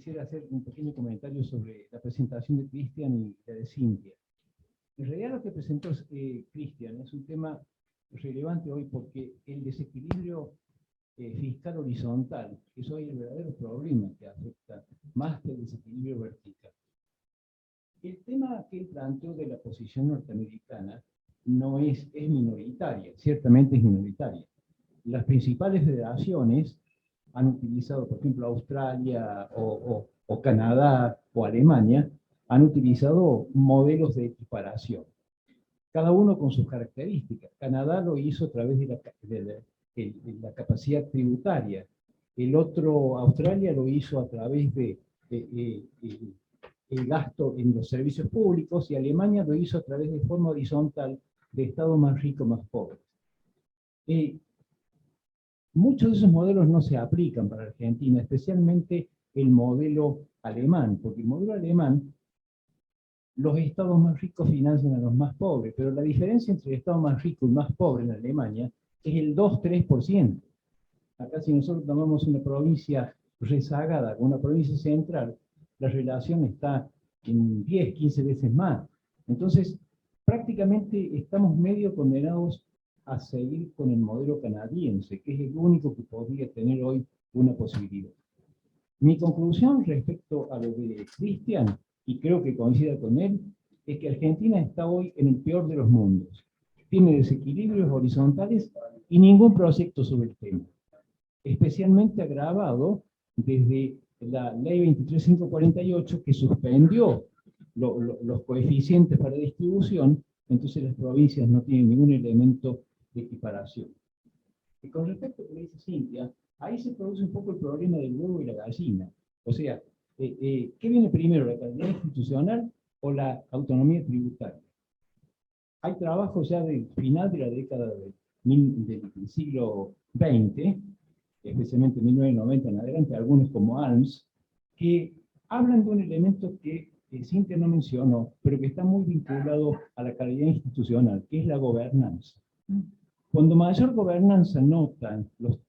quisiera hacer un pequeño comentario sobre la presentación de Cristian y la de Cintia. En realidad lo que presentó Cristian es un tema relevante hoy porque el desequilibrio fiscal horizontal es hoy el verdadero problema que afecta más que el desequilibrio vertical. El tema que él planteó de la posición norteamericana no es minoritaria, ciertamente es minoritaria. Las principales federaciones han utilizado, por ejemplo, Australia o Canadá o Alemania, han utilizado modelos de equiparación, cada uno con sus características. Canadá lo hizo a través de la capacidad tributaria, Australia lo hizo a través de el gasto en los servicios públicos, y Alemania lo hizo a través de forma horizontal de Estado más rico, más pobre. Muchos de esos modelos no se aplican para Argentina, especialmente el modelo alemán, porque el modelo alemán, los estados más ricos financian a los más pobres, pero la diferencia entre el estado más rico y más pobre en Alemania es el 2-3%. Acá si nosotros tomamos una provincia rezagada con una provincia central, la relación está en 10-15 veces más. Entonces, prácticamente estamos medio condenados a seguir con el modelo canadiense, que es el único que podría tener hoy una posibilidad. Mi conclusión respecto a lo de Cristian, y creo que coincida con él, es que Argentina está hoy en el peor de los mundos. Tiene desequilibrios horizontales y ningún proyecto sobre el tema. Especialmente agravado desde la ley 23548, que suspendió los coeficientes para distribución, entonces las provincias no tienen ningún elemento de equiparación. Y con respecto a lo que dice Cintia, ahí se produce un poco el problema del huevo y la gallina. O sea, ¿qué viene primero, la calidad institucional o la autonomía tributaria? Hay trabajos ya del final de la década del siglo XX, especialmente 1990 en adelante, algunos como ALMS, que hablan de un elemento que Cintia no mencionó, pero que está muy vinculado a la calidad institucional, que es la gobernanza. Cuando mayor gobernanza notan los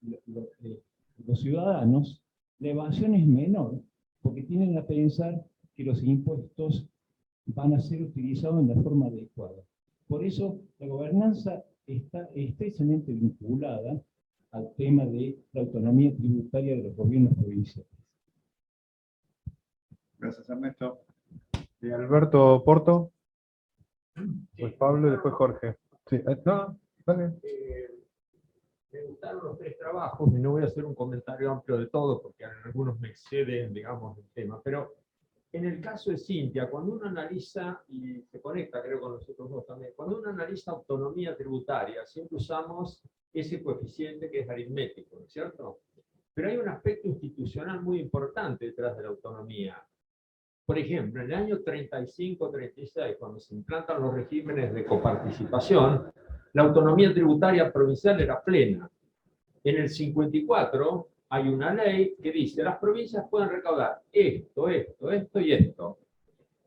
ciudadanos, la evasión es menor, porque tienden a pensar que los impuestos van a ser utilizados en la forma adecuada. Por eso, la gobernanza está estrechamente vinculada al tema de la autonomía tributaria de los gobiernos provinciales. Gracias, Ernesto. Alberto Porto, pues Pablo y después Jorge. Sí. No, dale. Me gustaron los tres trabajos y no voy a hacer un comentario amplio de todo porque algunos me exceden, digamos, el tema, pero en el caso de Cintia, cuando uno analiza, y se conecta creo con los otros dos también, cuando uno analiza autonomía tributaria, siempre usamos ese coeficiente que es aritmético, ¿no es cierto? Pero hay un aspecto institucional muy importante detrás de la autonomía. Por ejemplo, en el año 35-36, cuando se implantan los regímenes de coparticipación, la autonomía tributaria provincial era plena. En el 54 hay una ley que dice las provincias pueden recaudar esto, esto, esto y esto.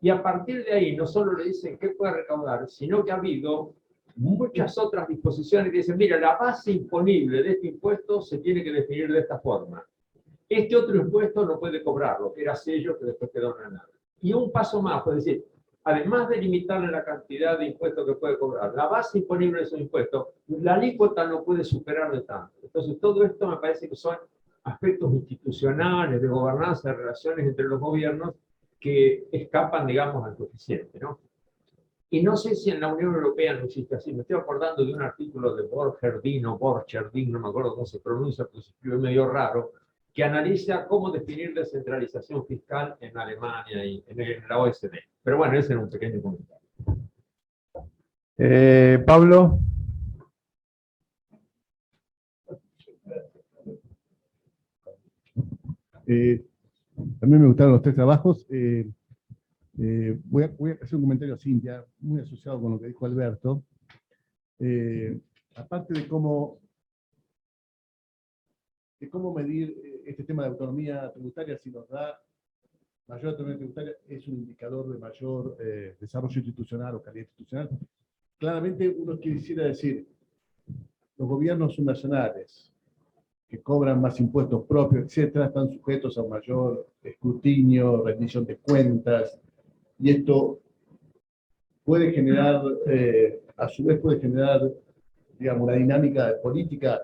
Y a partir de ahí no solo le dicen qué puede recaudar, sino que ha habido muchas otras disposiciones que dicen, mira, la base imponible de este impuesto se tiene que definir de esta forma. Este otro impuesto no puede cobrarlo, que era sello que después quedó en la nada. Y un paso más, es decir, además de limitarle la cantidad de impuestos que puede cobrar, la base imponible de esos impuestos, la alícuota no puede superar de tanto. Entonces, todo esto me parece que son aspectos institucionales, de gobernanza, de relaciones entre los gobiernos, que escapan, digamos, al coeficiente, ¿no? Y no sé si en la Unión Europea no existe así. Me estoy acordando de un artículo de Borcherding, no me acuerdo cómo se pronuncia, porque se escribe medio raro, que analiza cómo definir descentralización fiscal en Alemania y en la OECD. Pero bueno, ese era un pequeño comentario. Pablo. También me gustaron los tres trabajos. Voy a hacer un comentario a Cintia, muy asociado con lo que dijo Alberto. Aparte de cómo medir este tema de autonomía tributaria, si nos da mayor autonomía tributaria, es un indicador de mayor desarrollo institucional o calidad institucional. Claramente uno quisiera decir, los gobiernos son nacionales, que cobran más impuestos propios, etcétera, están sujetos a un mayor escrutinio, rendición de cuentas, y esto puede generar, a su vez puede generar, digamos, una dinámica política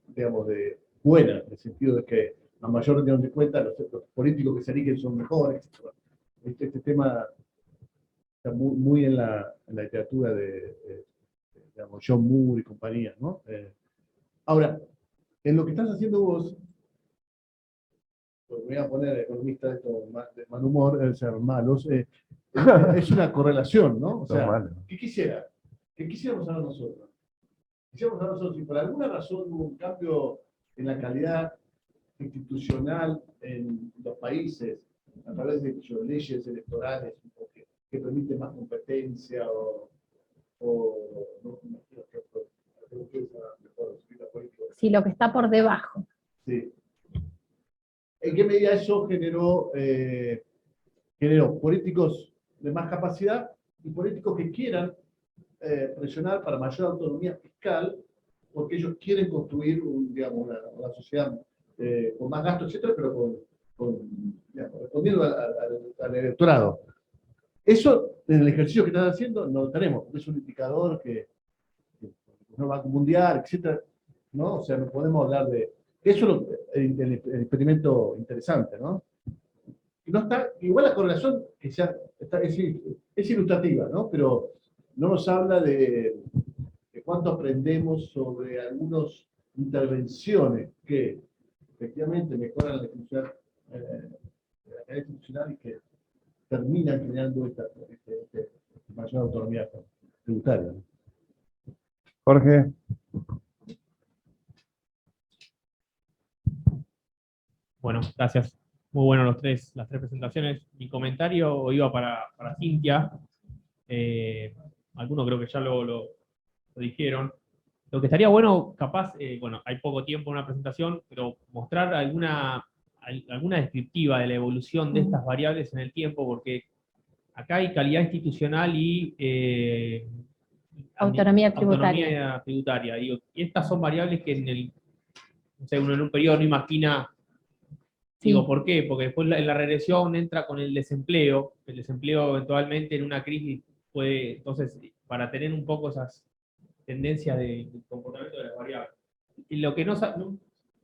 digamos, de buena, en el sentido de que a mayor rendición de cuentas los políticos que se eligen son mejores, etc. Este tema está muy en la literatura de digamos, John Moore y compañía, ¿no? Ahora, en lo que estás haciendo vos, pues voy a poner economista de mal humor, ser malos, es una correlación, ¿no? O sea, ¿qué quisiera? ¿Qué quisiéramos saber nosotros? Quisiéramos saber nosotros si por alguna razón hubo un cambio en la calidad institucional en los países, a través de leyes electorales que permiten más competencia no, Sí, lo que está por debajo. Sí. ¿En qué medida eso generó políticos de más capacidad y políticos que quieran presionar para mayor autonomía fiscal, porque ellos quieren construir digamos, una sociedad con más gastos, etcétera, pero digamos, respondiendo al electorado? Eso, en el ejercicio que están haciendo, no lo tenemos, porque es un indicador que no va a mundial, etcétera, ¿no? O sea, no podemos hablar de... Eso es el experimento interesante, ¿no? No está, igual la correlación que es ilustrativa, ¿no? Pero no nos habla de cuánto aprendemos sobre algunas intervenciones que efectivamente mejoran la calidad institucional y que terminan generando esta mayor autonomía tributaria, ¿no? Jorge. Bueno, gracias. Muy buenos las tres presentaciones. Mi comentario iba para Cintia. Algunos creo que ya lo dijeron. Lo que estaría bueno, capaz, bueno, hay poco tiempo en una presentación, pero mostrar alguna descriptiva de la evolución de estas variables en el tiempo, porque acá hay calidad institucional y Autonomía tributaria. autonomía tributaria. Digo, y estas son variables que no sé, uno en un periodo no imagina. Digo, Sí. ¿por qué? Porque después en la regresión entra con el desempleo eventualmente en una crisis puede, entonces, para tener un poco esas tendencias de comportamiento de las variables. Y lo que no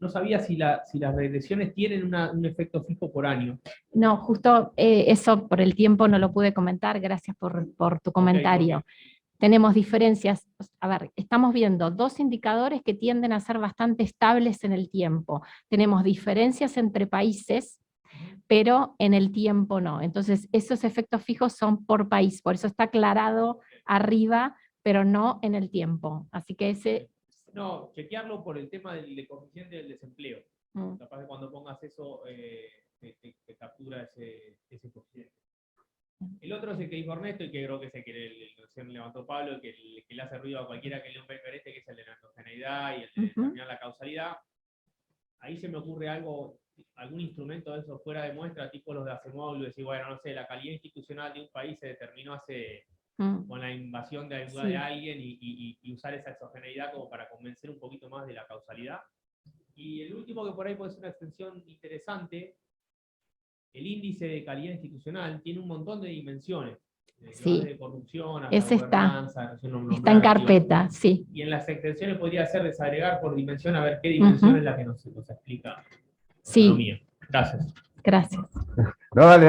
sabía si las regresiones tienen un efecto fijo por año. No, justo eso por el tiempo no lo pude comentar, gracias por tu comentario. Okay. Tenemos diferencias, a ver, estamos viendo dos indicadores que tienden a ser bastante estables en el tiempo. Tenemos diferencias entre países, pero en el tiempo no. Entonces, esos efectos fijos son por país, por eso está aclarado arriba, pero no en el tiempo. Así que ese... No, chequearlo por el tema del coeficiente del desempleo. Capaz de cuando pongas eso, te captura ese coeficiente. El otro es el que dijo Ernesto, y que creo que es el que recién levantó Pablo, el que le hace ruido a cualquiera que lea un paper que es el de la endogeneidad y el de determinar la causalidad. Ahí se me ocurre algún instrumento de eso fuera de muestra, tipo los de Acemoglu, decir, bueno, no sé, la calidad institucional de un país se determinó con la invasión de alguien y usar esa exogeneidad como para convencer un poquito más de la causalidad. Y el último, que por ahí puede ser una extensión interesante, el índice de calidad institucional tiene un montón de dimensiones. Sí. De corrupción, hasta ese gobernanza, está en carpeta, sí. Y en las extensiones podría ser desagregar por dimensión a ver qué dimensión es la que nos explica. Sí. Economía. Gracias. Gracias. No, dale.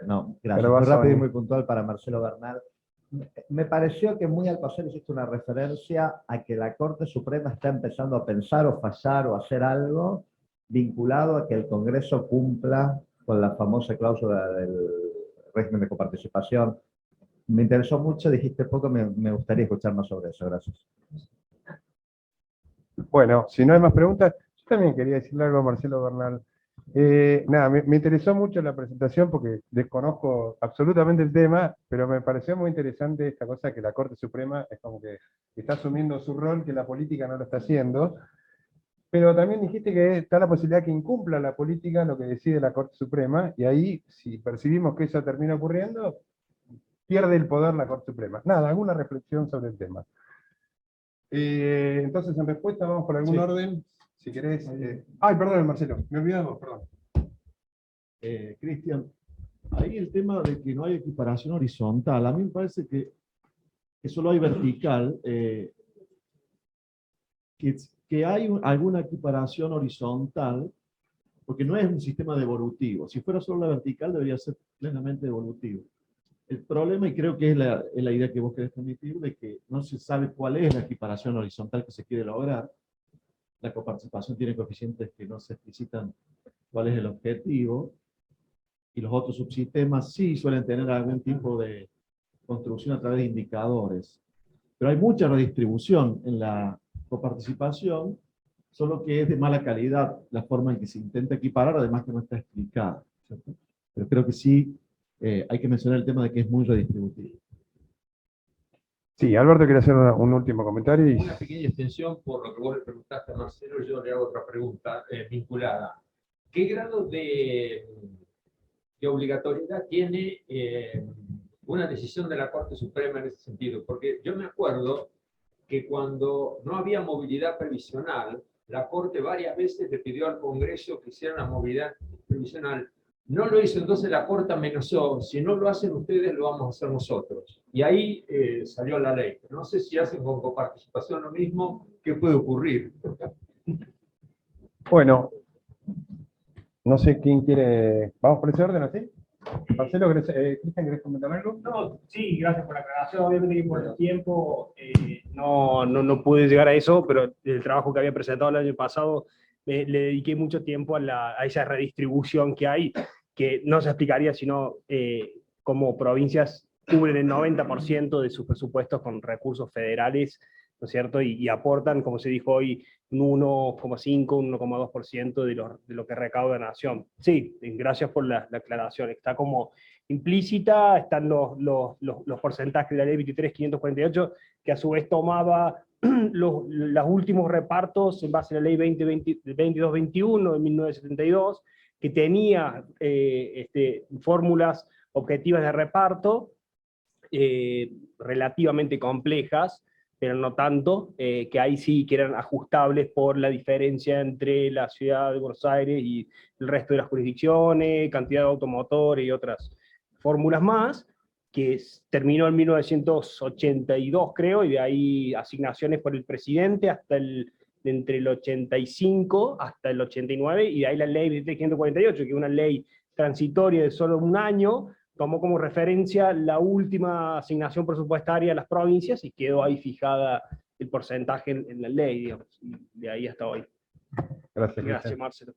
No, gracias. Muy rápido y muy puntual para Marcelo Bernal. Me pareció que muy al pasar hiciste una referencia a que la Corte Suprema está empezando a pensar o fallar o hacer algo vinculado a que el Congreso cumpla con la famosa cláusula del régimen de coparticipación. Me interesó mucho, dijiste poco, me gustaría escuchar más sobre eso. Gracias. Bueno, si no hay más preguntas, yo también quería decirle algo a Marcelo Bernal. Nada, me interesó mucho la presentación porque desconozco absolutamente el tema, pero me pareció muy interesante esta cosa que la Corte Suprema es como que está asumiendo su rol, que la política no lo está haciendo. Pero también dijiste que está la posibilidad que incumpla la política lo que decide la Corte Suprema, y ahí, si percibimos que eso termina ocurriendo, pierde el poder la Corte Suprema. Nada, alguna reflexión sobre el tema. Entonces, en respuesta, vamos por algún orden. Si querés. Ay, perdón, Marcelo, me olvidé de vos, perdón. Cristian, ahí el tema de que no hay equiparación horizontal, a mí me parece que solo hay vertical, que hay alguna equiparación horizontal, porque no es un sistema devolutivo. Si fuera solo la vertical, debería ser plenamente devolutivo. El problema, y creo que es la idea que vos querés transmitir, de que no se sabe cuál es la equiparación horizontal que se quiere lograr. La coparticipación tiene coeficientes que no se explicitan cuál es el objetivo, y los otros subsistemas sí suelen tener algún tipo de construcción a través de indicadores. Pero hay mucha redistribución en la coparticipación, solo que es de mala calidad la forma en que se intenta equiparar, además que no está explicada, ¿cierto? Pero creo que sí hay que mencionar el tema de que es muy redistributivo. Sí, Alberto quiere hacer un último comentario. Una pequeña extensión por lo que vos le preguntaste a Marcelo, yo le hago otra pregunta vinculada. ¿Qué grado de obligatoriedad tiene una decisión de la Corte Suprema en ese sentido? Porque yo me acuerdo que cuando no había movilidad previsional, la Corte varias veces le pidió al Congreso que hiciera una movilidad previsional. No lo hizo, entonces la Corte amenazó: si no lo hacen ustedes, lo vamos a hacer nosotros. Y ahí salió la ley. No sé si hacen con coparticipación lo mismo, ¿qué puede ocurrir? Bueno, no sé quién quiere. ¿Vamos por ese orden así? Marcelo, Cristian, ¿querés comentar algo? No, sí, gracias por la aclaración. Obviamente que por el tiempo no pude llegar a eso, pero el trabajo que había presentado el año pasado le dediqué mucho tiempo a esa redistribución que hay, que no se explicaría sino cómo provincias cubren el 90% de sus presupuestos con recursos federales, ¿no es cierto? Y aportan, como se dijo hoy, un 1,5, un 1,2% de lo que recauda la nación. Sí, gracias por la aclaración. Está como implícita, están los porcentajes de la ley 23.548, que a su vez tomaba los últimos repartos en base a la ley 2221 de 1972, que tenía fórmulas objetivas de reparto relativamente complejas, pero no tanto, que ahí sí que eran ajustables por la diferencia entre la ciudad de Buenos Aires y el resto de las jurisdicciones, cantidad de automotores y otras fórmulas más, que terminó en 1982, creo, y de ahí asignaciones por el presidente entre el 85 hasta el 89, y de ahí la ley 23.548, que es una ley transitoria de solo un año, tomó como referencia la última asignación presupuestaria a las provincias y quedó ahí fijada el porcentaje en la ley, digamos, y de ahí hasta hoy. Gracias, Marcelo.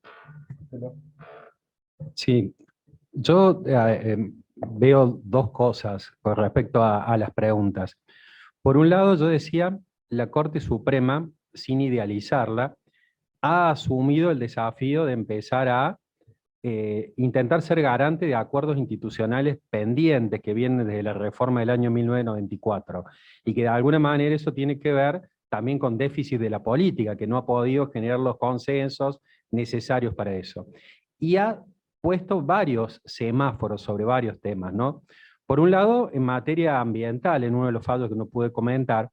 Sí, yo veo dos cosas con respecto a las preguntas. Por un lado, yo decía, la Corte Suprema, sin idealizarla, ha asumido el desafío de empezar a intentar ser garante de acuerdos institucionales pendientes que vienen desde la reforma del año 1994, y que de alguna manera eso tiene que ver también con déficit de la política, que no ha podido generar los consensos necesarios para eso. Y ha puesto varios semáforos sobre varios temas, ¿no? Por un lado, en materia ambiental, en uno de los fallos que no pude comentar,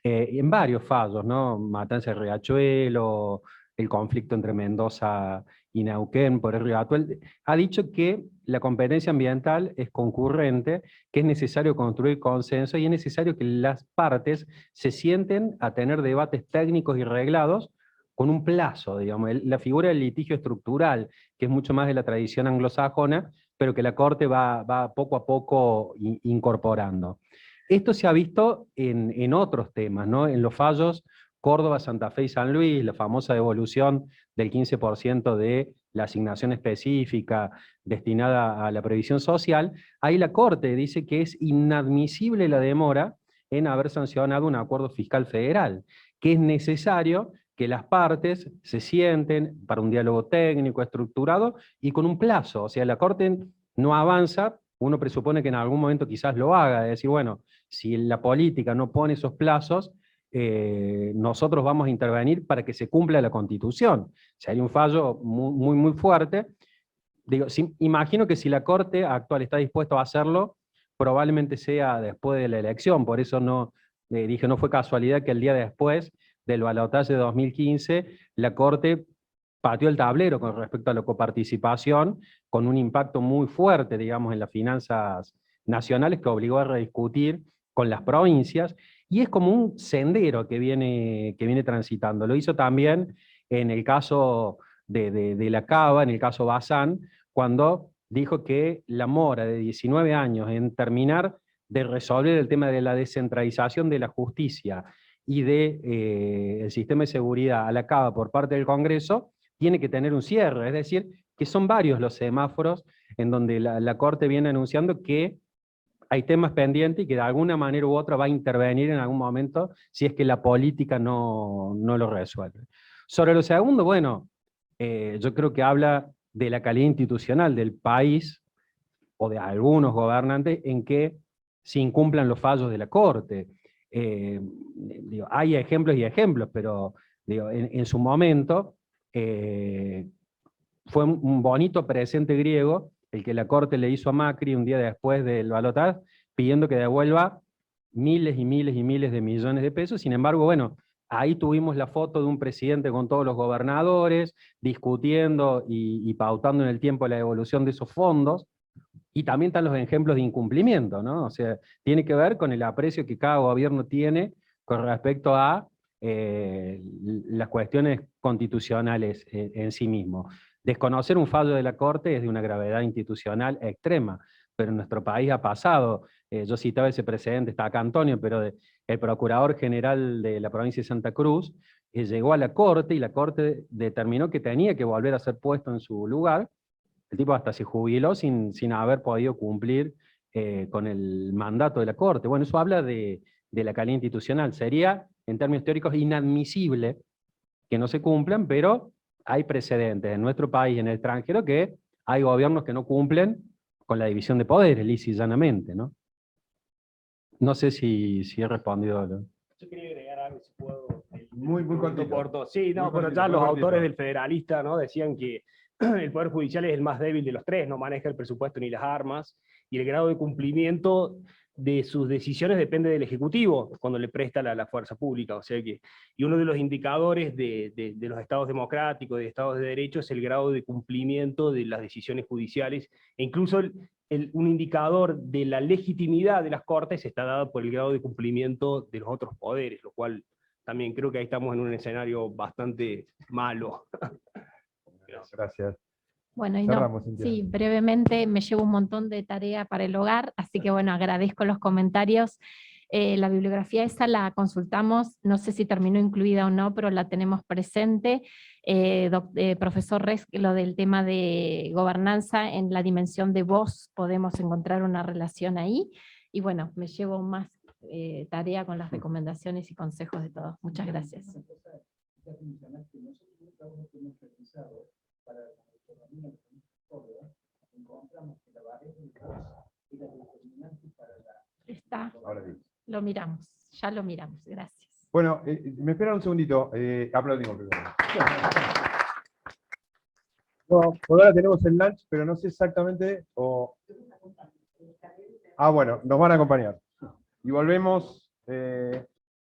en varios fallos, ¿no? Matanza de Riachuelo, el conflicto entre Mendoza y Neuquén por el río Atuel, ha dicho que la competencia ambiental es concurrente, que es necesario construir consenso y es necesario que las partes se sienten a tener debates técnicos y reglados con un plazo, digamos. La figura del litigio estructural, que es mucho más de la tradición anglosajona, pero que la Corte va poco a poco incorporando. Esto se ha visto en otros temas, ¿no? En los fallos Córdoba, Santa Fe y San Luis, la famosa devolución del 15% de la asignación específica destinada a la previsión social, ahí la Corte dice que es inadmisible la demora en haber sancionado un acuerdo fiscal federal, que es necesario que las partes se sienten para un diálogo técnico, estructurado y con un plazo. O sea, la Corte no avanza, uno presupone que en algún momento quizás lo haga, de decir, bueno, si la política no pone esos plazos, nosotros vamos a intervenir para que se cumpla la Constitución. Si hay un fallo muy fuerte, digo, imagino que si la Corte actual está dispuesta a hacerlo, probablemente sea después de la elección, por eso no dije, no fue casualidad que el día después del balotaje de 2015, la Corte pateó el tablero con respecto a la coparticipación, con un impacto muy fuerte, digamos, en las finanzas nacionales que obligó a rediscutir con las provincias, y es como un sendero que viene transitando. Lo hizo también en el caso de la Cava, en el caso Bazán, cuando dijo que la mora de 19 años en terminar de resolver el tema de la descentralización de la justicia y del sistema de seguridad a la Cava por parte del Congreso, tiene que tener un cierre, es decir, que son varios los semáforos en donde la Corte viene anunciando que hay temas pendientes y que de alguna manera u otra va a intervenir en algún momento si es que la política no lo resuelve. Sobre lo segundo, bueno, yo creo que habla de la calidad institucional del país o de algunos gobernantes en que se incumplan los fallos de la Corte. Digo, hay ejemplos y ejemplos, pero digo, en su momento fue un bonito presente griego el que la Corte le hizo a Macri un día después del balotaje, pidiendo que devuelva miles y miles y miles de millones de pesos. Sin embargo, bueno, ahí tuvimos la foto de un presidente con todos los gobernadores, discutiendo y pautando en el tiempo la devolución de esos fondos, y también están los ejemplos de incumplimiento, ¿no? O sea, tiene que ver con el aprecio que cada gobierno tiene con respecto a las cuestiones constitucionales en sí mismo. Desconocer un fallo de la Corte es de una gravedad institucional extrema, pero en nuestro país ha pasado. Yo citaba ese precedente, está acá Antonio, pero el Procurador General de la provincia de Santa Cruz llegó a la Corte y la Corte determinó que tenía que volver a ser puesto en su lugar. El tipo hasta se jubiló sin haber podido cumplir con el mandato de la Corte. Bueno, eso habla de la calidad institucional. Sería, en términos teóricos, inadmisible que no se cumplan, pero hay precedentes en nuestro país y en el extranjero que hay gobiernos que no cumplen con la división de poderes, lisa y llanamente, ¿no? No sé si he respondido. Yo quería agregar algo, si puedo. Muy cortito. Sí, no, pero ya los autores del Federalista, ¿no?, decían que el Poder Judicial es el más débil de los tres, no maneja el presupuesto ni las armas, y el grado de cumplimiento de sus decisiones depende del Ejecutivo, cuando le presta la fuerza pública. O sea que, y uno de los indicadores de los estados democráticos, de estados de derecho, es el grado de cumplimiento de las decisiones judiciales, e incluso un indicador de la legitimidad de las Cortes está dado por el grado de cumplimiento de los otros poderes, lo cual también creo que ahí estamos en un escenario bastante malo. Gracias. Bueno, y Cerramos, Cintia. sí, brevemente me llevo un montón de tarea para el hogar, así que bueno, agradezco los comentarios. La bibliografía esa la consultamos, no sé si terminó incluida o no, pero la tenemos presente. Profesor Res, lo del tema de gobernanza en la dimensión de voz, podemos encontrar una relación ahí. Y bueno, me llevo más tarea con las recomendaciones y consejos de todos. Muchas gracias. Para la economía de Córdoba, encontramos que la variable de voz era determinante para la... Está, lo miramos, ya lo miramos, gracias. Bueno, me esperan un segundito, aplaudimos primero. No, por ahora tenemos el lunch, pero no sé exactamente... Ah, bueno, nos van a acompañar. Y volvemos...